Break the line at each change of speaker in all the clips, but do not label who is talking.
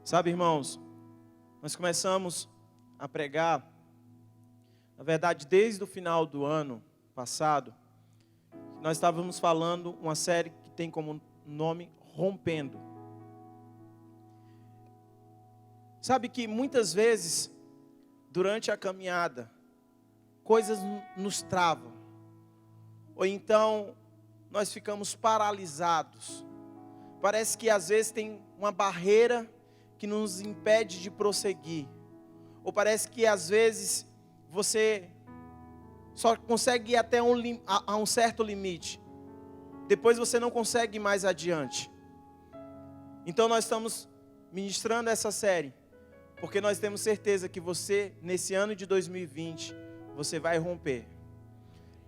Sabe, irmãos, nós começamos a pregar, na verdade, desde o final do ano passado, nós estávamos falando uma série que tem como nome Rompendo. Sabe que muitas vezes, durante a caminhada, coisas nos travam, ou então nós ficamos paralisados. Parece que às vezes tem uma barreira que nos impede de prosseguir. Ou parece que às vezes você só consegue ir até um certo limite. Depois você não consegue ir mais adiante. Então nós estamos ministrando essa série, porque nós temos certeza que você, nesse ano de 2020, você vai romper.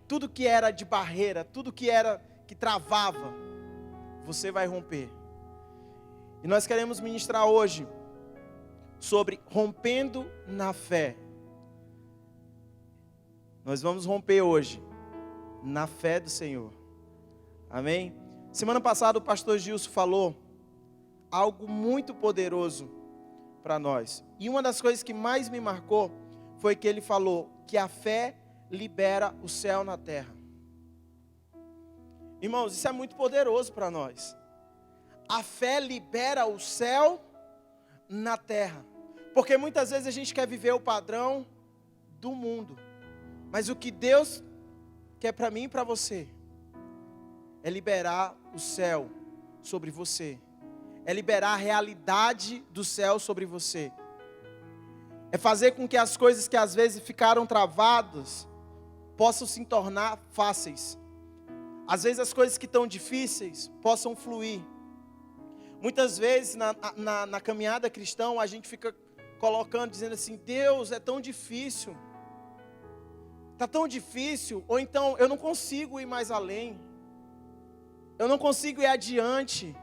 Tudo que era de barreira, tudo que travava, você vai romper. E nós queremos ministrar hoje sobre rompendo na fé. Nós vamos romper hoje na fé do Senhor. Amém? Semana passada o pastor Gilson falou algo muito poderoso para nós. E uma das coisas que mais me marcou foi que ele falou que a fé libera o céu na terra. Irmãos, isso é muito poderoso para nós. A fé libera o céu na terra. Porque muitas vezes a gente quer viver o padrão do mundo. Mas o que Deus quer para mim e para você é liberar o céu sobre você. É liberar a realidade do céu sobre você. É fazer com que as coisas que às vezes ficaram travadas possam se tornar fáceis. Às vezes as coisas que estão difíceis possam fluir. Muitas vezes na caminhada cristã a gente fica colocando, dizendo assim: Deus, é tão difícil. Está tão difícil. Ou então eu não consigo ir mais além. Eu não consigo ir adiante.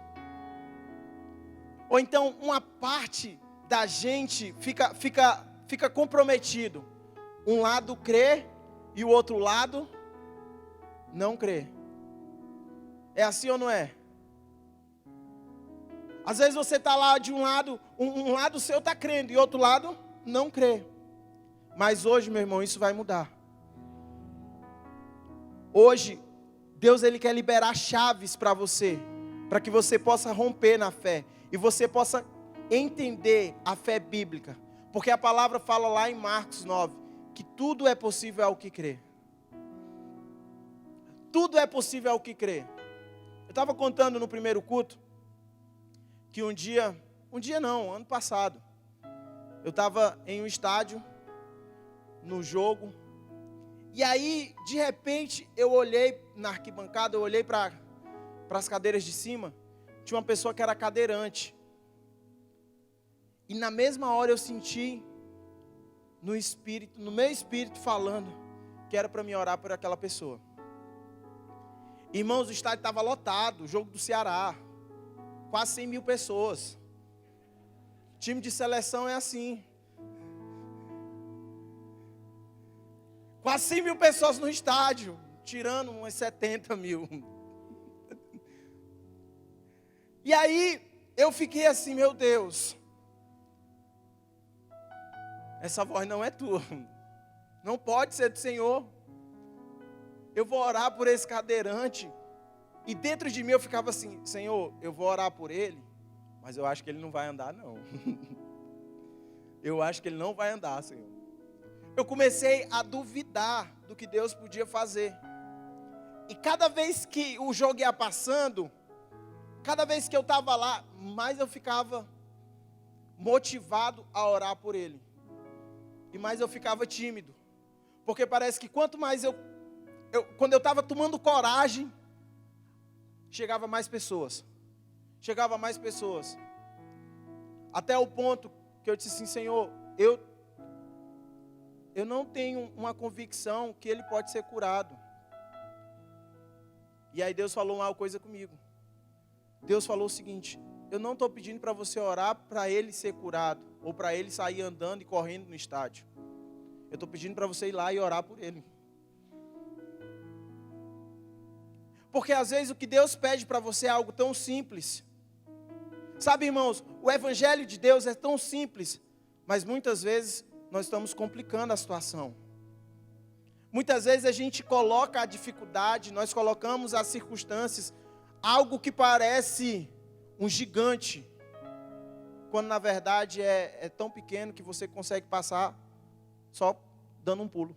Ou então uma parte da gente fica comprometido. Um lado crê e o outro lado não crê. É assim ou não é? Às vezes você está lá de um lado seu está crendo e outro lado não crê. Mas hoje, meu irmão, isso vai mudar. Hoje, Deus ele quer liberar chaves para você, para que você possa romper na fé e você possa entender a fé bíblica. Porque a palavra fala lá em Marcos 9, que tudo é possível ao que crê. Tudo é possível ao que crê. Eu estava contando no primeiro culto, que ano passado, eu estava em um estádio, no jogo, e aí, de repente, eu olhei na arquibancada, eu olhei para as cadeiras de cima, tinha uma pessoa que era cadeirante, e na mesma hora eu senti, no meu espírito falando, que era para me orar por aquela pessoa. Irmãos, o estádio estava lotado, o jogo do Ceará, quase 100 mil pessoas. Time de seleção é assim. Quase 100 mil pessoas no estádio, tirando umas 70 mil. E aí, eu fiquei assim, meu Deus. Essa voz não é tua. Não pode ser do Senhor. Eu vou orar por esse cadeirante. E dentro de mim eu ficava assim: Senhor, eu vou orar por ele, mas eu acho que ele não vai andar não. Eu acho que ele não vai andar, Senhor. Eu comecei a duvidar do que Deus podia fazer. E cada vez que o jogo ia passando, cada vez que eu estava lá, mais eu ficava motivado a orar por ele. E mais eu ficava tímido. Porque parece que quanto mais quando eu estava tomando coragem, chegava mais pessoas. Até o ponto que eu disse assim: Senhor, eu não tenho uma convicção que ele pode ser curado. E aí Deus falou uma coisa comigo. Deus falou o seguinte: eu não estou pedindo para você orar para ele ser curado, ou para ele sair andando e correndo no estádio. Eu estou pedindo para você ir lá e orar por ele. Porque às vezes o que Deus pede para você é algo tão simples. Sabe, irmãos, o evangelho de Deus é tão simples, mas muitas vezes nós estamos complicando a situação. Muitas vezes a gente coloca a dificuldade, nós colocamos as circunstâncias, algo que parece um gigante, quando na verdade é tão pequeno que você consegue passar só dando um pulo.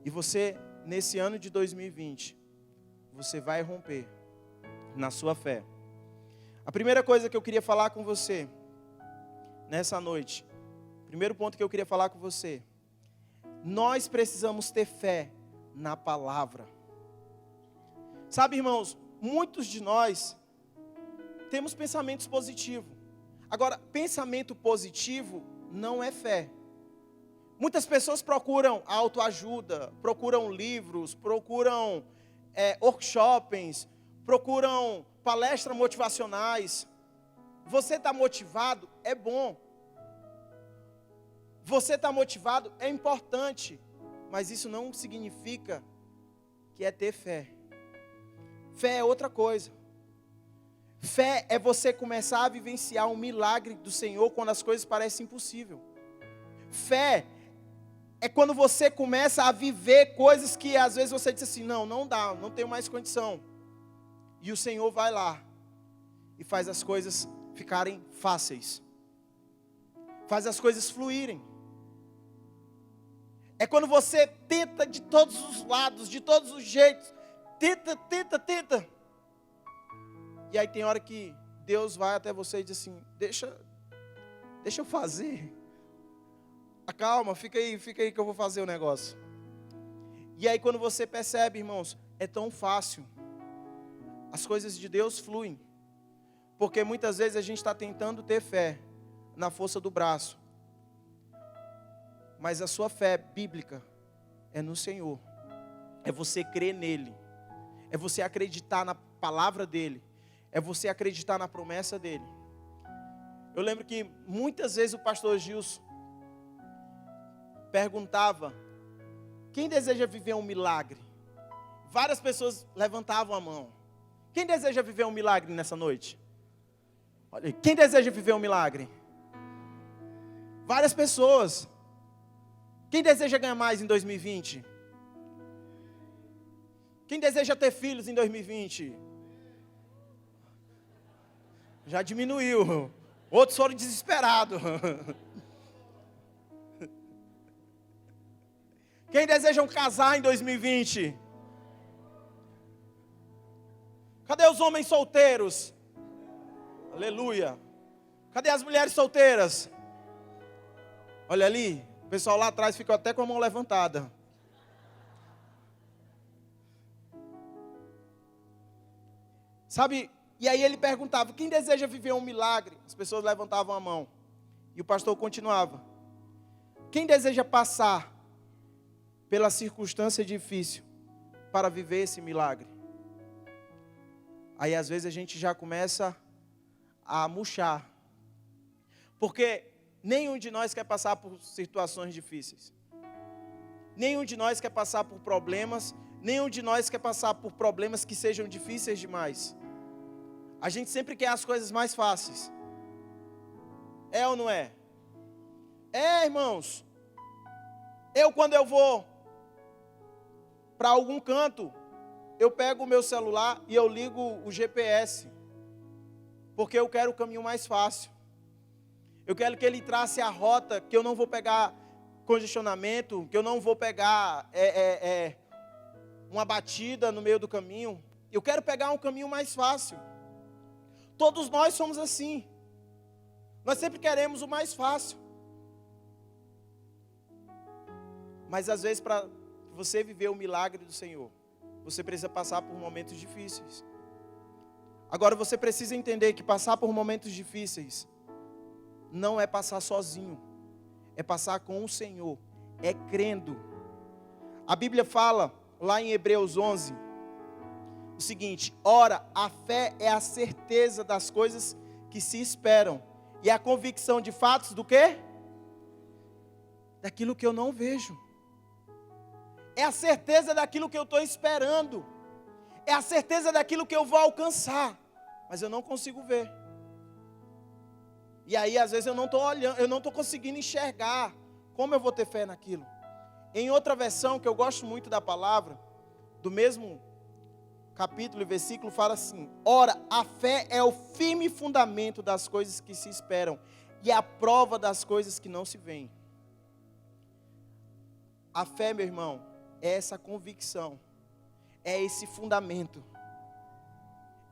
E você, nesse ano de 2020, você vai romper na sua fé. A primeira coisa que eu queria falar com você, nessa noite, primeiro ponto que eu queria falar com você, nós precisamos ter fé na palavra. Sabe, irmãos, muitos de nós temos pensamentos positivos. Agora, pensamento positivo não é fé. Muitas pessoas procuram autoajuda, procuram livros, procuram workshops, procuram palestras motivacionais. Você está motivado? É bom. Você está motivado? É importante. Mas isso não significa que é ter fé. Fé é outra coisa. Fé é você começar a vivenciar um milagre do Senhor quando as coisas parecem impossíveis. Fé é quando você começa a viver coisas que às vezes você diz assim, não dá, não tenho mais condição. E o Senhor vai lá e faz as coisas ficarem fáceis. Faz as coisas fluírem. É quando você tenta de todos os lados, de todos os jeitos. Tenta. E aí tem hora que Deus vai até você e diz assim, deixa eu fazer. Calma, fica aí que eu vou fazer o negócio. E aí quando você percebe, irmãos, é tão fácil. As coisas de Deus fluem. Porque muitas vezes a gente está tentando ter fé na força do braço. Mas a sua fé bíblica é no Senhor. É você crer nele. É você acreditar na palavra dele. É você acreditar na promessa dele. Eu lembro que muitas vezes o pastor Gilson perguntava, quem deseja viver um milagre? Várias pessoas levantavam a mão. Quem deseja viver um milagre nessa noite? Olha aí, quem deseja viver um milagre? Várias pessoas. Quem deseja ganhar mais em 2020? Quem deseja ter filhos em 2020? Já diminuiu. Outros foram desesperados. Quem deseja casar em 2020? Cadê os homens solteiros? Aleluia. Cadê as mulheres solteiras? Olha ali, o pessoal lá atrás ficou até com a mão levantada. Sabe, e aí ele perguntava, quem deseja viver um milagre? As pessoas levantavam a mão. E o pastor continuava. Quem deseja passar pela circunstância difícil para viver esse milagre? Aí às vezes a gente já começa a murchar. Porque nenhum de nós quer passar por situações difíceis. Nenhum de nós quer passar por problemas. Nenhum de nós quer passar por problemas que sejam difíceis demais. A gente sempre quer as coisas mais fáceis. É ou não é? É, irmãos. Quando eu vou para algum canto, eu pego o meu celular e eu ligo o GPS. Porque eu quero o caminho mais fácil. Eu quero que ele trace a rota, que eu não vou pegar congestionamento, que eu não vou pegar uma batida no meio do caminho. Eu quero pegar um caminho mais fácil. Todos nós somos assim. Nós sempre queremos o mais fácil. Mas às vezes para você viver o milagre do Senhor, você precisa passar por momentos difíceis. Agora você precisa entender que passar por momentos difíceis não é passar sozinho. É passar com o Senhor. É crendo. A Bíblia fala lá em Hebreus 11 o seguinte: ora, a fé é a certeza das coisas que se esperam e a convicção de fatos do quê? Daquilo que eu não vejo. É a certeza daquilo que eu estou esperando. É a certeza daquilo que eu vou alcançar. mas eu não consigo ver. E aí, às vezes, eu não estou olhando, eu não estou conseguindo enxergar como eu vou ter fé naquilo. Em outra versão, que eu gosto muito da palavra, do mesmo capítulo e versículo, fala assim: ora, a fé é o firme fundamento das coisas que se esperam e a prova das coisas que não se veem. A fé, meu irmão, é essa convicção, é esse fundamento,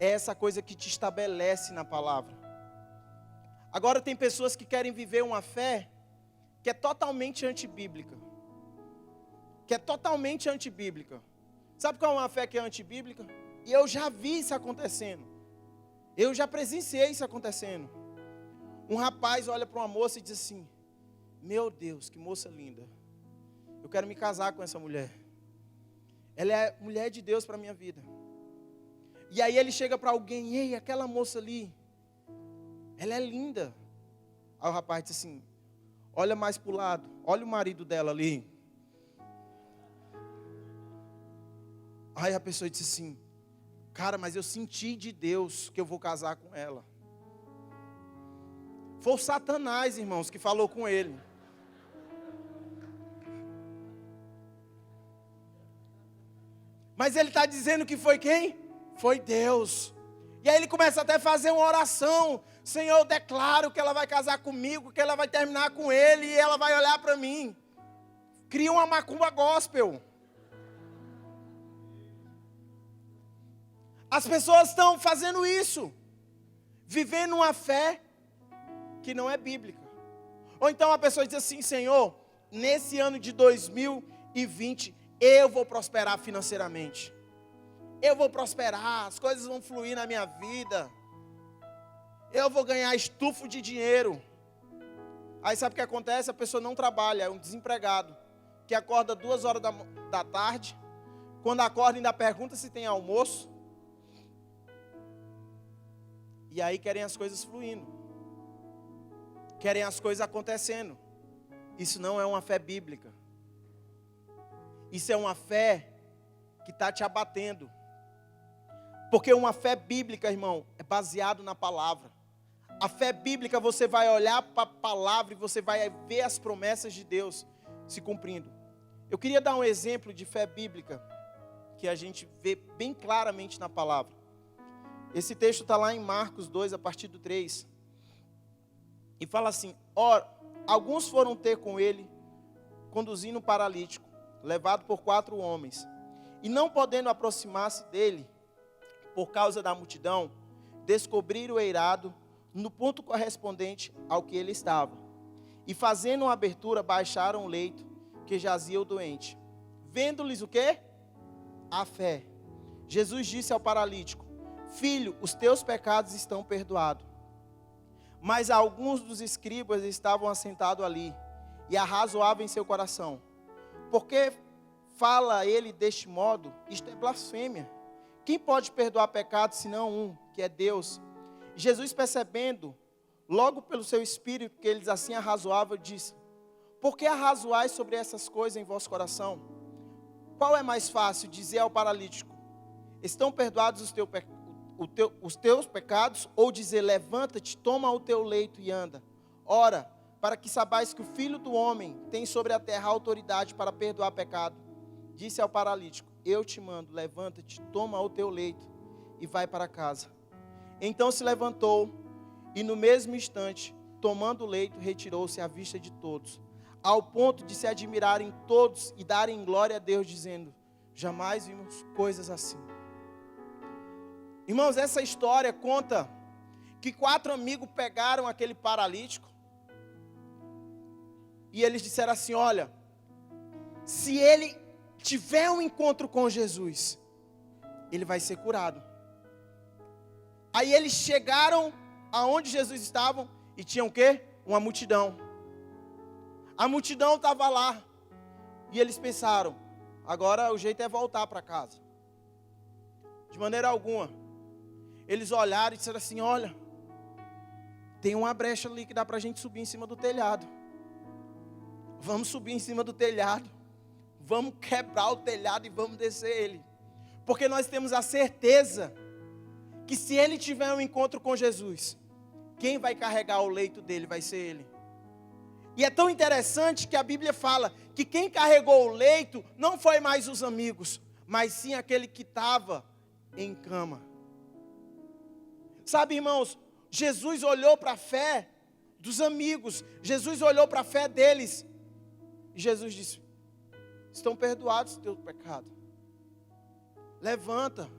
é essa coisa que te estabelece na palavra. Agora tem pessoas que querem viver uma fé que é totalmente antibíblica. Sabe qual é uma fé que é antibíblica? E eu já vi isso acontecendo. Eu já presenciei isso acontecendo. Um rapaz olha para uma moça e diz assim: meu Deus, que moça linda. Eu quero me casar com essa mulher. Ela é mulher de Deus para a minha vida. E aí ele chega para alguém: ei, aquela moça ali, ela é linda. Aí o rapaz diz assim: olha mais para o lado, olha o marido dela ali. Aí a pessoa disse assim: cara, mas eu senti de Deus que eu vou casar com ela. Foi o Satanás, irmãos, que falou com ele. Mas ele está dizendo que foi quem? Foi Deus. E aí ele começa até a fazer uma oração: Senhor, eu declaro que ela vai casar comigo, que ela vai terminar com ele e ela vai olhar para mim. Cria uma macumba gospel. As pessoas estão fazendo isso, vivendo uma fé que não é bíblica. Ou então a pessoa diz assim: Senhor, nesse ano de 2020, eu vou prosperar financeiramente. Eu vou prosperar, as coisas vão fluir na minha vida. Eu vou ganhar estufo de dinheiro. Aí sabe o que acontece? A pessoa não trabalha, é um desempregado, que acorda 2 horas da tarde. Quando acorda ainda pergunta se tem almoço. E aí querem as coisas fluindo. Querem as coisas acontecendo. Isso não é uma fé bíblica. Isso é uma fé que está te abatendo. Porque uma fé bíblica, irmão, é baseado na palavra. A fé bíblica, você vai olhar para a palavra e você vai ver as promessas de Deus se cumprindo. Eu queria dar um exemplo de fé bíblica que a gente vê bem claramente na palavra. Esse texto está lá em Marcos 2, a partir do 3. E fala assim: ora, alguns foram ter com ele, conduzindo um paralítico, levado por 4 homens. E não podendo aproximar-se dele, por causa da multidão, descobriram o eirado no ponto correspondente ao que ele estava. E fazendo uma abertura, baixaram o leito que jazia o doente. Vendo-lhes o quê? A fé. Jesus disse ao paralítico: filho, os teus pecados estão perdoados. Mas alguns dos escribas estavam assentados ali, e arrazoavam em seu coração: por que fala ele deste modo? Isto é blasfêmia. Quem pode perdoar pecados, senão um, que é Deus? Jesus, percebendo, logo pelo seu espírito, que eles assim arrazoavam, disse: por que arrazoais sobre essas coisas em vosso coração? Qual é mais fácil, dizer ao paralítico: estão perdoados os teus pecados, ou dizer: levanta-te, toma o teu leito e anda? Ora, para que sabais que o Filho do Homem tem sobre a terra autoridade para perdoar pecado, disse ao paralítico: eu te mando, levanta-te, toma o teu leito e vai para casa. Então se levantou e no mesmo instante, tomando o leito, retirou-se à vista de todos, ao ponto de se admirarem todos e darem glória a Deus, dizendo: jamais vimos coisas assim. Irmãos, essa história conta que 4 amigos pegaram aquele paralítico e eles disseram assim: olha, se ele tiver um encontro com Jesus, ele vai ser curado. Aí eles chegaram aonde Jesus estava e tinham o quê? Uma multidão. A multidão estava lá e eles pensaram: agora o jeito é voltar para casa. De maneira alguma. Eles olharam e disseram assim: olha, tem uma brecha ali que dá para a gente subir em cima do telhado. Vamos subir em cima do telhado, vamos quebrar o telhado e vamos descer ele. Porque nós temos a certeza que se ele tiver um encontro com Jesus, quem vai carregar o leito dele vai ser ele. E é tão interessante que a Bíblia fala que quem carregou o leito não foi mais os amigos, mas sim aquele que estava em cama. Sabe, irmãos, Jesus olhou para a fé dos amigos, Jesus olhou para a fé deles, e Jesus disse: estão perdoados o teu pecado. Levanta,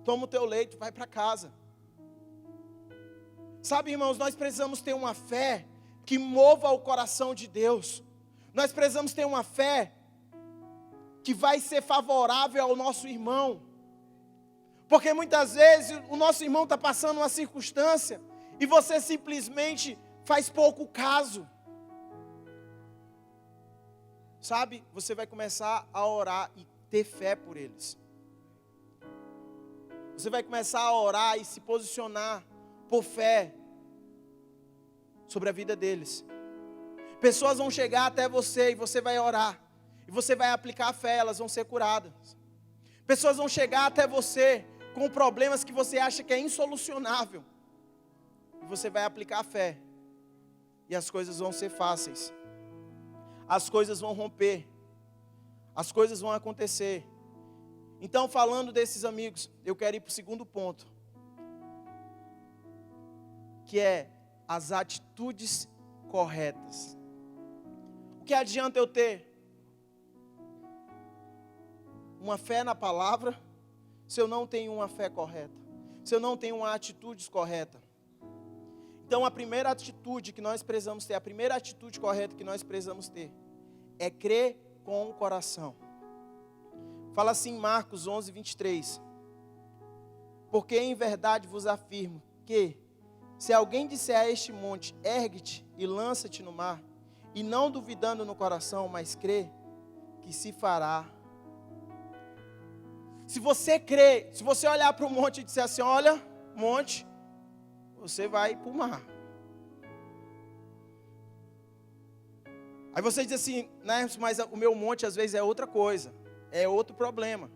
toma o teu leito, vai para casa. Sabe, irmãos, nós precisamos ter uma fé que mova o coração de Deus. Nós precisamos ter uma fé que vai ser favorável ao nosso irmão. Porque muitas vezes o nosso irmão está passando uma circunstância e você simplesmente faz pouco caso. Sabe, você vai começar a orar e ter fé por eles. Você vai começar a orar e se posicionar por fé sobre a vida deles. Pessoas vão chegar até você e você vai orar. E você vai aplicar a fé, elas vão ser curadas. Pessoas vão chegar até você com problemas que você acha que é insolucionável. E você vai aplicar a fé. E as coisas vão ser fáceis. As coisas vão romper. As coisas vão acontecer. Então, falando desses amigos, eu quero ir para o segundo ponto. Que é as atitudes corretas. O que adianta eu ter uma fé na palavra, se eu não tenho uma fé correta? Se eu não tenho uma atitude correta? Então a primeira atitude que nós precisamos ter, a primeira atitude correta que nós precisamos ter, é crer com o coração. Fala assim em Marcos 11, 23. Porque em verdade vos afirmo que, se alguém disser a este monte, ergue-te e lança-te no mar, e não duvidando no coração, mas crê que se fará. Se você crê, se você olhar para o monte e disser assim: olha, monte, você vai para o mar. Aí você diz assim: né, mas o meu monte às vezes é outra coisa, é outro problema.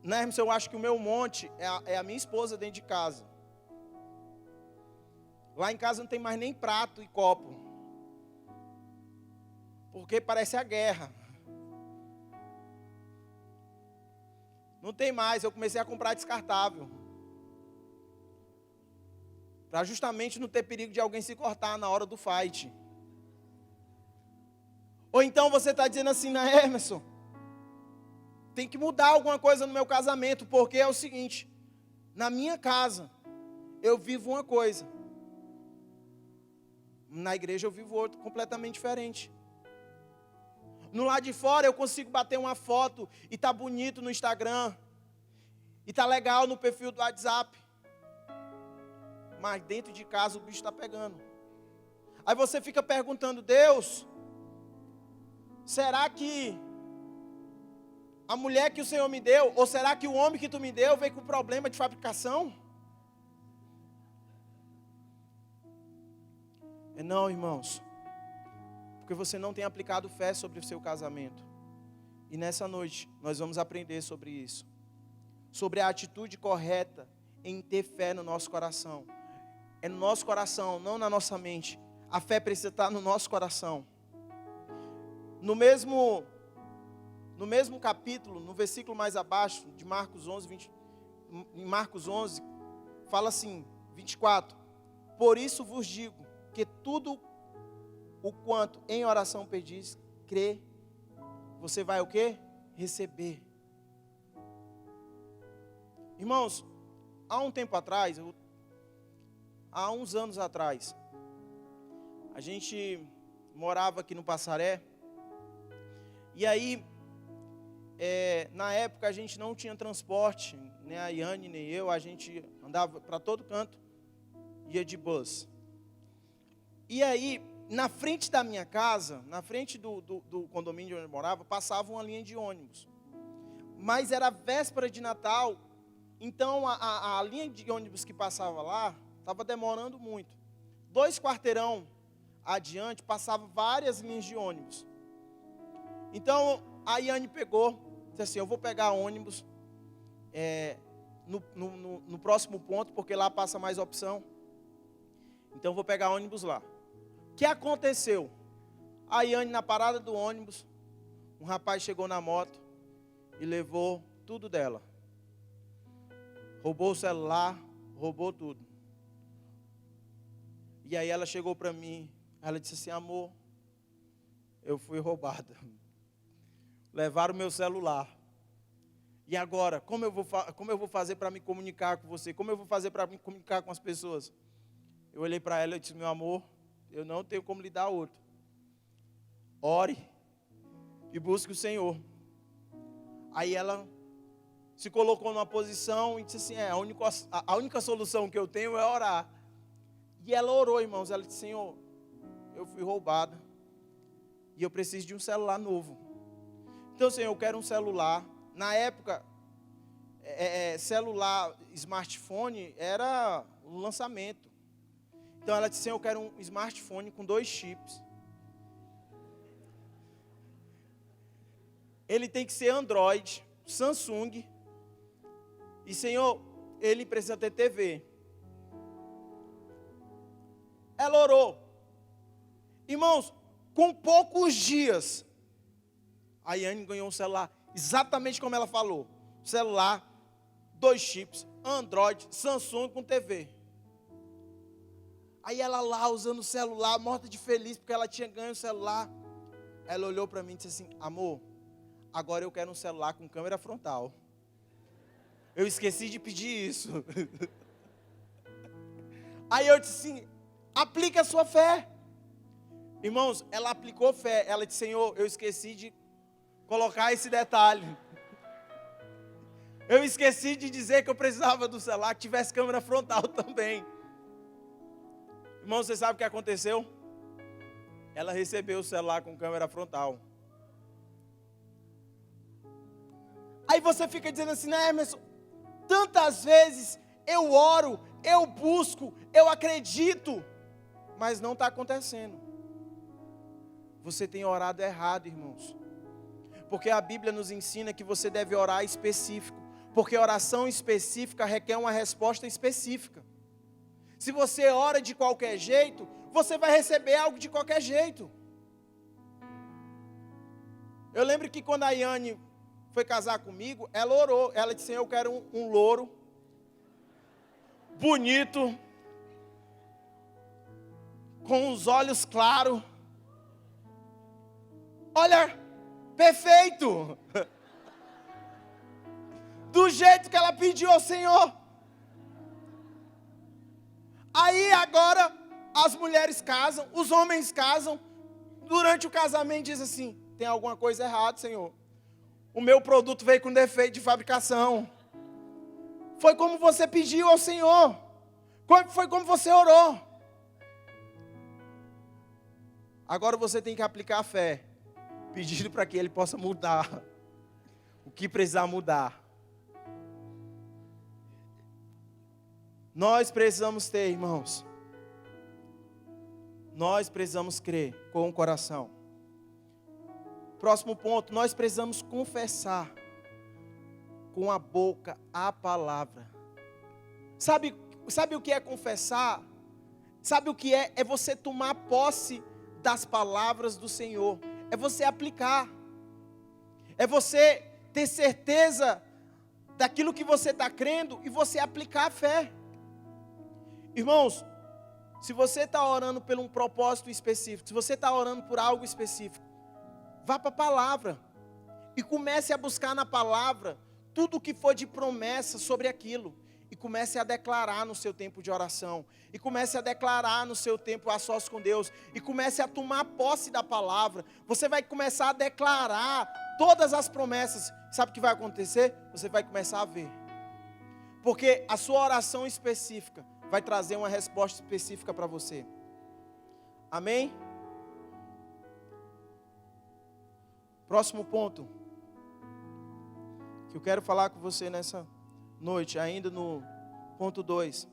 Né, eu acho que o meu monte é a minha esposa dentro de casa. Lá em casa não tem mais nem prato e copo, porque parece a guerra. Não tem mais, eu comecei a comprar descartável, para justamente não ter perigo de alguém se cortar na hora do fight. Ou então você está dizendo assim: na Emerson, tem que mudar alguma coisa no meu casamento, porque é o seguinte: na minha casa eu vivo uma coisa, na igreja eu vivo outra completamente diferente. No lado de fora eu consigo bater uma foto e tá bonito no Instagram, e tá legal no perfil do WhatsApp, mas dentro de casa o bicho está pegando. Aí você fica perguntando: Deus, será que a mulher que o Senhor me deu, ou será que o homem que tu me deu veio com problema de fabricação? Não, irmãos, porque você não tem aplicado fé sobre o seu casamento. E nessa noite nós vamos aprender sobre isso, sobre a atitude correta em ter fé no nosso coração. É no nosso coração, não na nossa mente. A fé precisa estar no nosso coração. No mesmo capítulo, no versículo mais abaixo de Marcos 11, em Marcos 11, fala assim, 24: por isso vos digo que tudo o quanto em oração pedis, crê, você vai o quê? Receber. Irmãos, há um tempo atrás, há uns anos atrás, a gente morava aqui no Passaré, e aí, na época a gente não tinha transporte, nem a Iane nem eu, a gente andava para todo canto, ia de bus. E aí, na frente da minha casa, na frente do condomínio onde eu morava, passava uma linha de ônibus. Mas era véspera de Natal, então a linha de ônibus que passava lá estava demorando muito. 2 quarteirão adiante, passava várias linhas de ônibus. Então a Iane pegou, disse assim: eu vou pegar ônibus no próximo ponto, porque lá passa mais opção. Então eu vou pegar ônibus lá. O que aconteceu? A Yane, na parada do ônibus, um rapaz chegou na moto e levou tudo dela. Roubou o celular, roubou tudo. E aí ela chegou para mim, ela disse assim: amor, eu fui roubada. Levaram o meu celular. E agora, como eu vou fazer para me comunicar com você? Como eu vou fazer para me comunicar com as pessoas? Eu olhei para ela e disse: meu amor, eu não tenho como lhe dar outro. Ore e busque o Senhor. Aí ela se colocou numa posição e disse assim: a única solução que eu tenho é orar. E ela orou, irmãos. Ela disse: Senhor, eu fui roubada e eu preciso de um celular novo. Então, Senhor, eu quero um celular. Na época, celular, smartphone era um lançamento. Então ela disse: Senhor, eu quero um smartphone com 2 chips. Ele tem que ser Android, Samsung. E, Senhor, ele precisa ter TV. Ela orou. Irmãos, com poucos dias, a Yane ganhou um celular, exatamente como ela falou. Celular, 2 chips, Android, Samsung com TV. Aí ela lá usando o celular, morta de feliz, porque ela tinha ganho o celular. Ela olhou para mim e disse assim: amor, agora eu quero um celular com câmera frontal. Eu esqueci de pedir isso. Aí eu disse assim: aplique a sua fé. Irmãos, ela aplicou fé. Ela disse: Senhor, eu esqueci de colocar esse detalhe. Eu esqueci de dizer que eu precisava do celular que tivesse câmera frontal também. Irmãos, você sabe o que aconteceu? Ela recebeu o celular com câmera frontal. Aí você fica dizendo assim: né, Emerson, tantas vezes eu oro, eu busco, eu acredito, mas não está acontecendo. Você tem orado errado, irmãos. Porque a Bíblia nos ensina que você deve orar específico. Porque oração específica requer uma resposta específica. Se você ora de qualquer jeito, você vai receber algo de qualquer jeito. Eu lembro que quando a Yane foi casar comigo, ela orou. Ela disse: eu quero um louro, bonito, com os olhos claros. Olha, perfeito. Do jeito que ela pediu ao Senhor. Aí agora as mulheres casam, os homens casam. Durante o casamento diz assim: tem alguma coisa errada, Senhor. O meu produto veio com defeito de fabricação. Foi como você pediu ao Senhor. Foi como você orou. Agora você tem que aplicar a fé, pedindo para que Ele possa mudar o que precisar mudar. Nós precisamos ter, irmãos. Nós precisamos crer com o coração. Próximo ponto, nós precisamos confessar com a boca a palavra. Sabe o que é confessar? Sabe o que é? É você tomar posse das palavras do Senhor. É você aplicar. É você ter certeza daquilo que você está crendo e você aplicar a fé. Irmãos, se você está orando por um propósito específico, se você está orando por algo específico, vá para a palavra e comece a buscar na palavra tudo o que for de promessa sobre aquilo. E comece a declarar no seu tempo de oração. E comece a declarar no seu tempo a sós com Deus. E comece a tomar posse da palavra. Você vai começar a declarar todas as promessas. Sabe o que vai acontecer? Você vai começar a ver. Porque a sua oração específica vai trazer uma resposta específica para você. Amém? Próximo ponto que eu quero falar com você nessa noite, ainda no ponto 2.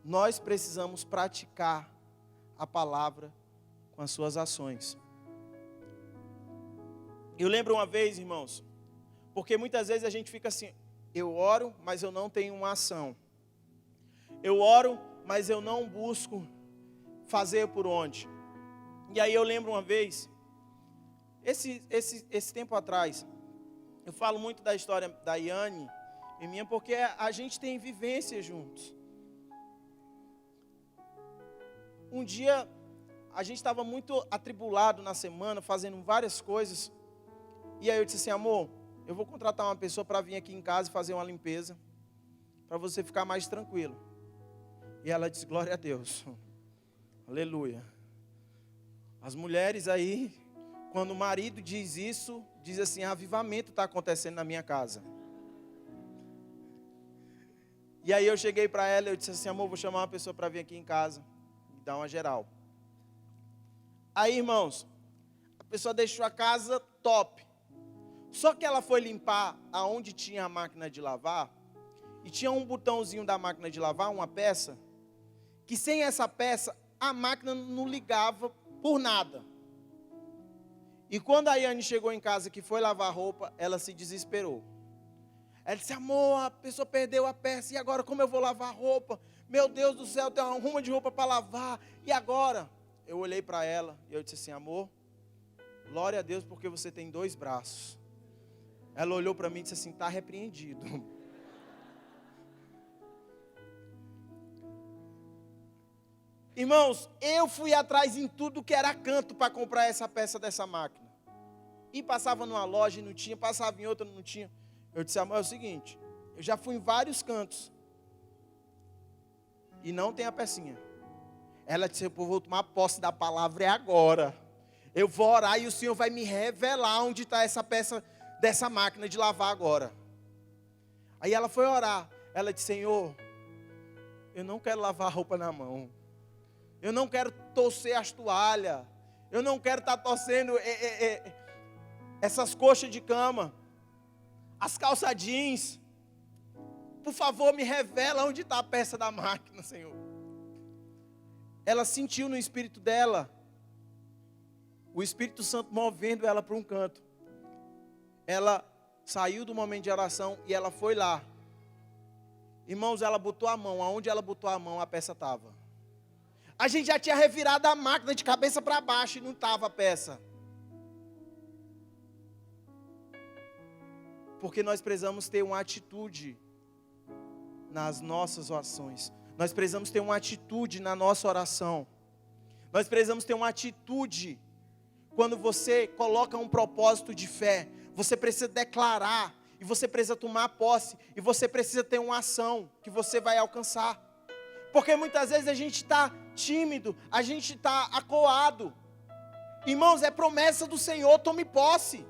Nós precisamos praticar a palavra com as suas ações. Eu lembro uma vez, irmãos, porque muitas vezes a gente fica assim: Eu oro, mas eu não tenho uma ação. Eu oro, mas eu não busco fazer por onde. E aí eu lembro uma vez, esse tempo atrás, eu falo muito da história da Yane e minha, porque a gente tem vivência juntos. Um dia, a gente estava muito atribulado na semana, fazendo várias coisas. E aí eu disse assim, amor, eu vou contratar uma pessoa para vir aqui em casa e fazer uma limpeza, para você ficar mais tranquilo. E ela disse, glória a Deus. Aleluia. As mulheres aí, quando o marido diz isso, diz assim, avivamento está acontecendo na minha casa. E aí eu cheguei para ela e eu disse assim, amor, vou chamar uma pessoa para vir aqui em casa e dar uma geral. Aí, irmãos, a pessoa deixou a casa top. Só que ela foi limpar aonde tinha a máquina de lavar, e tinha um botãozinho da máquina de lavar, uma peça, que sem essa peça, a máquina não ligava por nada. E quando a Yane chegou em casa, que foi lavar roupa, ela se desesperou. Ela disse, amor, a pessoa perdeu a peça, e agora como eu vou lavar roupa? Meu Deus do céu, tem uma ruma de roupa para lavar, e agora? Eu olhei para ela, e eu disse assim, amor, glória a Deus, porque você tem 2 braços. Ela olhou para mim e disse assim, está repreendido. Irmãos, eu fui atrás em tudo que era canto para comprar essa peça dessa máquina. E passava numa loja e não tinha, passava em outra e não tinha. Eu disse, amor, é o seguinte, eu já fui em vários cantos e não tem a pecinha. Ela disse, eu vou tomar posse da palavra, é agora. Eu vou orar e o Senhor vai me revelar onde está essa peça dessa máquina de lavar agora. Aí ela foi orar. Ela disse, Senhor, eu não quero lavar roupa na mão. Eu não quero torcer as toalhas. Eu não quero estar torcendo essas coxas de cama. As calças jeans. Por favor, me revela onde está a peça da máquina, Senhor. Ela sentiu no espírito dela o Espírito Santo movendo ela para um canto. Ela saiu do momento de oração e ela foi lá. Irmãos, ela botou a mão. Aonde ela botou a mão, a peça estava. A gente já tinha revirado a máquina de cabeça para baixo e não estava a peça. Porque nós precisamos ter uma atitude nas nossas orações. Nós precisamos ter uma atitude na nossa oração. Nós precisamos ter uma atitude quando você coloca um propósito de fé. Você precisa declarar e você precisa tomar posse e você precisa ter uma ação que você vai alcançar. Porque muitas vezes a gente está tímido, a gente está acuado. Irmãos, é promessa do Senhor, tome posse.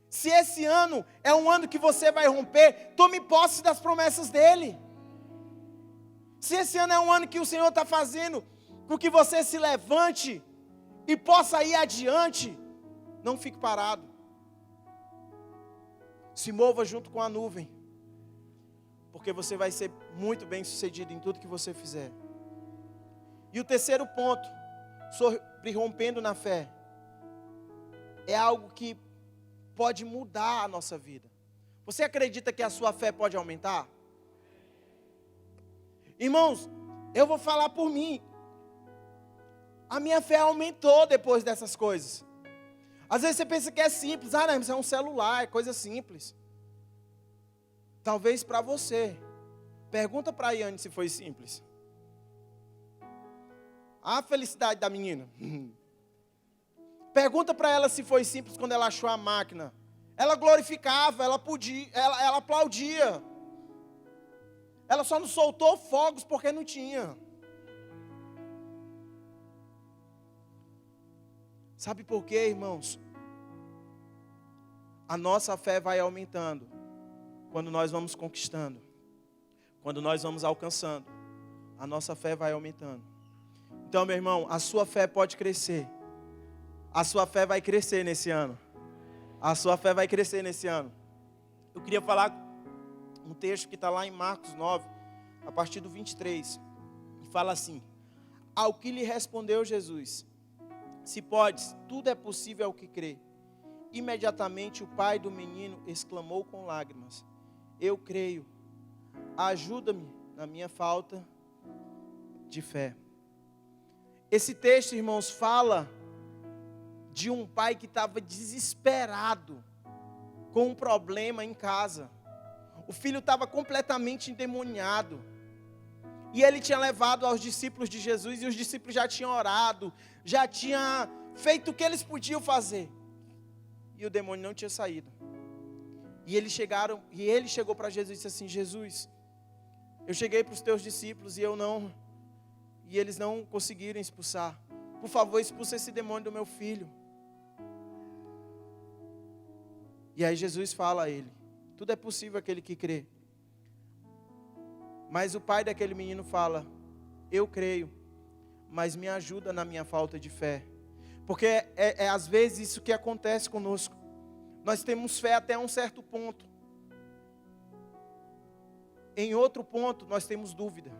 Se esse ano é um ano que você vai romper, tome posse das promessas dEle. Se esse ano é um ano que o Senhor está fazendo com que você se levante e possa ir adiante, não fique parado. Se mova junto com a nuvem, porque você vai ser muito bem sucedido em tudo que você fizer. E o terceiro ponto, sobre rompendo na fé, é algo que pode mudar a nossa vida. Você acredita que a sua fé pode aumentar? Irmãos, eu vou falar por mim. A minha fé aumentou depois dessas coisas. Às vezes você pensa que é simples. Ah, não, isso é um celular, é coisa simples. Talvez para você. Pergunta para a Yane se foi simples. A felicidade da menina. Pergunta para ela se foi simples quando ela achou a máquina. Ela glorificava, ela podia, ela aplaudia. Ela só não soltou fogos porque não tinha. Sabe por quê, irmãos? A nossa fé vai aumentando quando nós vamos conquistando. Quando nós vamos alcançando. A nossa fé vai aumentando. Então, meu irmão, a sua fé pode crescer. A sua fé vai crescer nesse ano. A sua fé vai crescer nesse ano. Eu queria falar um texto que está lá em Marcos 9, a partir do 23. E fala assim: ao que lhe respondeu Jesus: se podes, tudo é possível ao que crê. Imediatamente o pai do menino exclamou com lágrimas: eu creio, ajuda-me na minha falta de fé. Esse texto, irmãos, fala de um pai que estava desesperado com um problema em casa. O filho estava completamente endemoniado. E ele tinha levado aos discípulos de Jesus, e os discípulos já tinham orado, já tinham feito o que eles podiam fazer. E o demônio não tinha saído. E ele chegou para Jesus e disse assim: Jesus, eu cheguei para os teus discípulos e eles não conseguiram expulsar. Por favor, expulsa esse demônio do meu filho. E aí Jesus fala a ele: tudo é possível aquele que crê. Mas o pai daquele menino fala: eu creio, mas me ajuda na minha falta de fé. Porque é às vezes isso que acontece conosco. Nós temos fé até um certo ponto. Em outro ponto nós temos dúvida.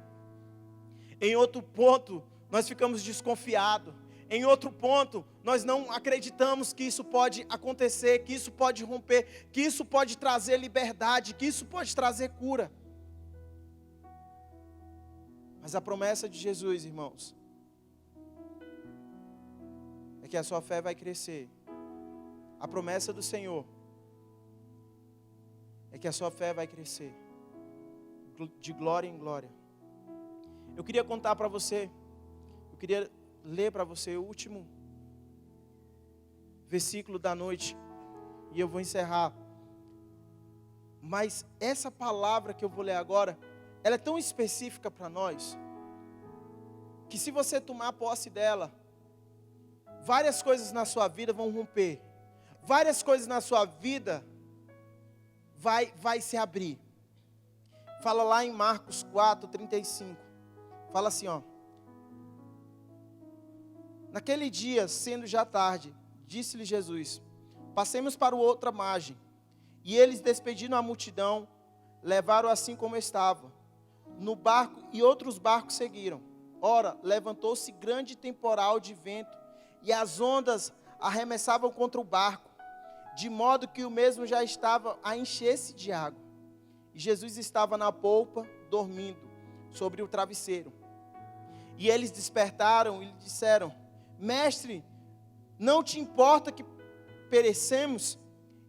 Em outro ponto nós ficamos desconfiados. Em outro ponto nós não acreditamos que isso pode acontecer, que isso pode romper, que isso pode trazer liberdade, que isso pode trazer cura. Mas a promessa de Jesus, irmãos, é que a sua fé vai crescer. A promessa do Senhor é que a sua fé vai crescer de glória em glória. Eu queria contar para você, eu queria ler para você o último versículo da noite e eu vou encerrar. Mas essa palavra que eu vou ler agora, ela é tão específica para nós, que se você tomar posse dela, várias coisas na sua vida vão romper. Várias coisas na sua vida vai se abrir. Fala lá em Marcos 4:35. Fala assim, ó: naquele dia, sendo já tarde, disse-lhe Jesus: passemos para outra margem. E eles, despedindo a multidão, levaram assim como estava no barco, e outros barcos seguiram. Ora, levantou-se grande temporal de vento, e as ondas arremessavam contra o barco, de modo que o mesmo já estava a encher-se de água. E Jesus estava na polpa, dormindo, sobre o travesseiro. E eles despertaram e lhe disseram: mestre, não te importa que perecemos?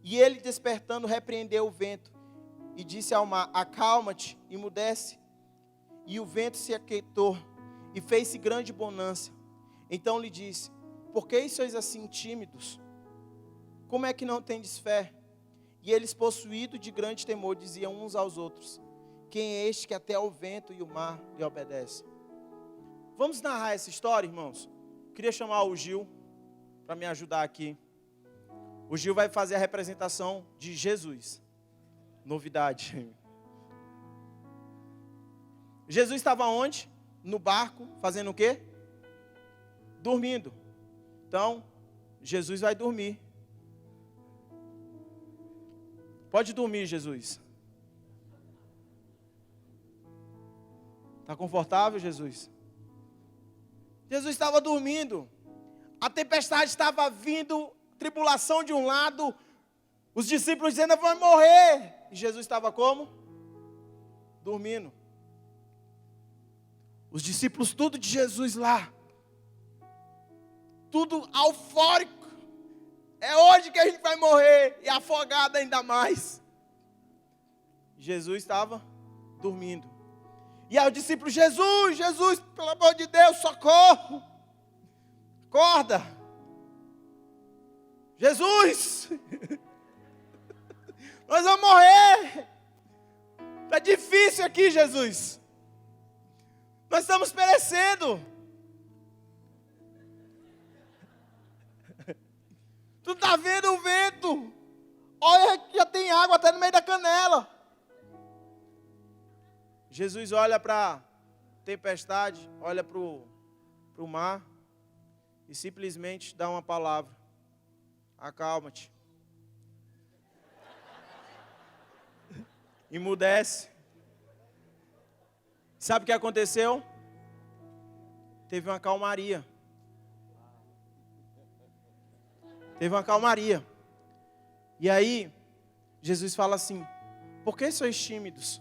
E ele, despertando, repreendeu o vento e disse ao mar: acalma-te, emudece. E o vento se aquietou e fez-se grande bonança. Então lhe disse: por que sois assim tímidos? Como é que não tendes fé? E eles, possuídos de grande temor, diziam uns aos outros: quem é este que até ao vento e o mar lhe obedece? Vamos narrar essa história, irmãos? Queria chamar o Gil para me ajudar aqui. O Gil vai fazer a representação de Jesus. Novidade. Jesus estava onde? No barco, fazendo o quê? Dormindo. Então, Jesus vai dormir. Pode dormir, Jesus. Está confortável, Jesus? Jesus estava dormindo. A tempestade estava vindo, tribulação de um lado, os discípulos dizendo: vai morrer. E Jesus estava como? Dormindo. Os discípulos tudo de Jesus lá, tudo eufórico. É hoje que a gente vai morrer. E afogado ainda mais. Jesus estava dormindo. E aí o discípulo: Jesus, Jesus, pelo amor de Deus, socorro. Acorda. Jesus. Nós vamos morrer. Está difícil aqui, Jesus. Nós estamos perecendo. Tu está vendo o vento? Olha que já tem água até no meio da canela. Jesus olha para a tempestade, olha para o mar e simplesmente dá uma palavra: acalma-te. Emudece. Sabe o que aconteceu? Teve uma calmaria. Teve uma calmaria. E aí, Jesus fala assim: por que sois tímidos?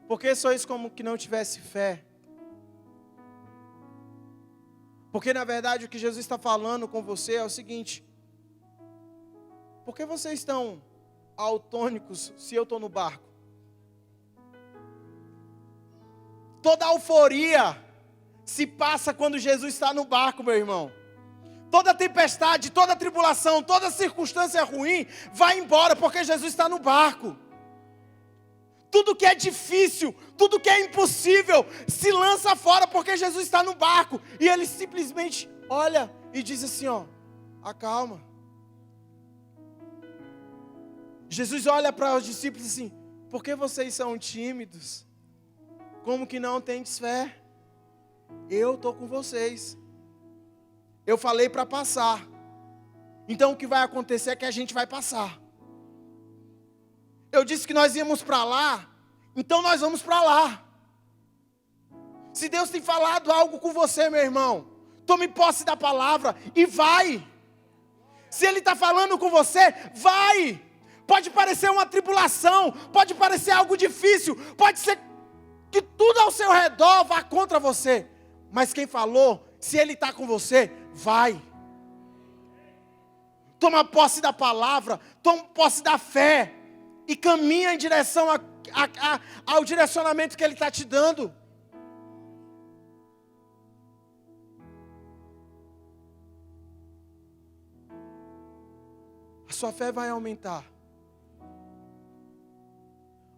Por que sois como que não tivesse fé? Porque na verdade o que Jesus está falando com você é o seguinte: por que vocês estão autônicos se eu estou no barco? Toda a euforia se passa quando Jesus está no barco, meu irmão. Toda tempestade, toda tribulação, toda circunstância ruim vai embora porque Jesus está no barco. Tudo que é difícil, tudo que é impossível, se lança fora porque Jesus está no barco. E ele simplesmente olha e diz assim, ó, acalma. Jesus olha para os discípulos assim: por que vocês são tímidos? Como que não tendes fé? Eu estou com vocês. Eu falei para passar. Então o que vai acontecer é que a gente vai passar. Eu disse que nós íamos para lá, então nós vamos para lá. Se Deus tem falado algo com você, meu irmão, tome posse da palavra e vai. Se Ele está falando com você, vai. Pode parecer uma tribulação, pode parecer algo difícil, pode ser que tudo ao seu redor vá contra você. Mas quem falou, se Ele está com você, vai. Toma posse da palavra, toma posse da fé. E caminha em direção ao direcionamento que Ele está te dando. A sua fé vai aumentar.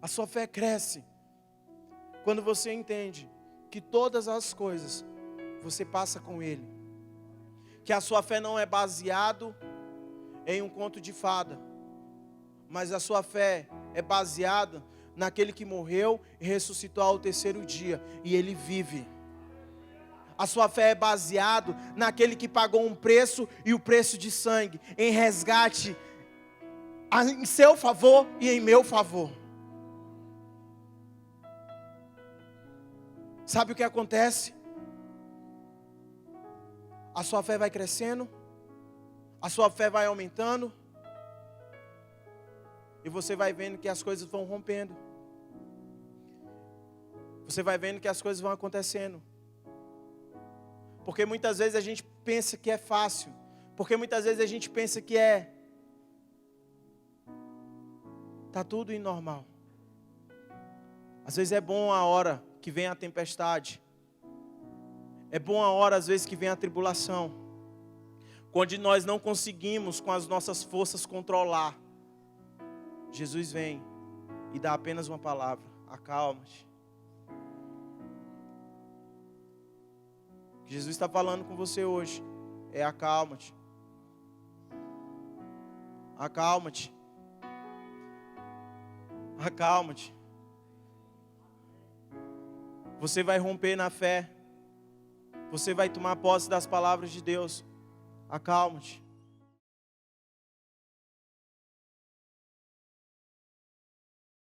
A sua fé cresce quando você entende que todas as coisas você passa com Ele. Que a sua fé não é baseado em um conto de fada, mas a sua fé é baseada naquele que morreu e ressuscitou ao terceiro dia, e Ele vive. A sua fé é baseada naquele que pagou um preço, e o preço de sangue, em resgate, em seu favor e em meu favor. Sabe o que acontece? A sua fé vai crescendo, a sua fé vai aumentando, e você vai vendo que as coisas vão rompendo. Você vai vendo que as coisas vão acontecendo. Porque muitas vezes a gente pensa que é fácil. Porque muitas vezes a gente pensa que está tudo normal. Às vezes é bom a hora que vem a tempestade. É bom a hora às vezes que vem a tribulação. Quando nós não conseguimos com as nossas forças controlar, Jesus vem e dá apenas uma palavra: acalma-te. O que Jesus está falando com você hoje é: acalma-te. Acalma-te. Acalma-te. Você vai romper na fé. Você vai tomar posse das palavras de Deus. Acalma-te.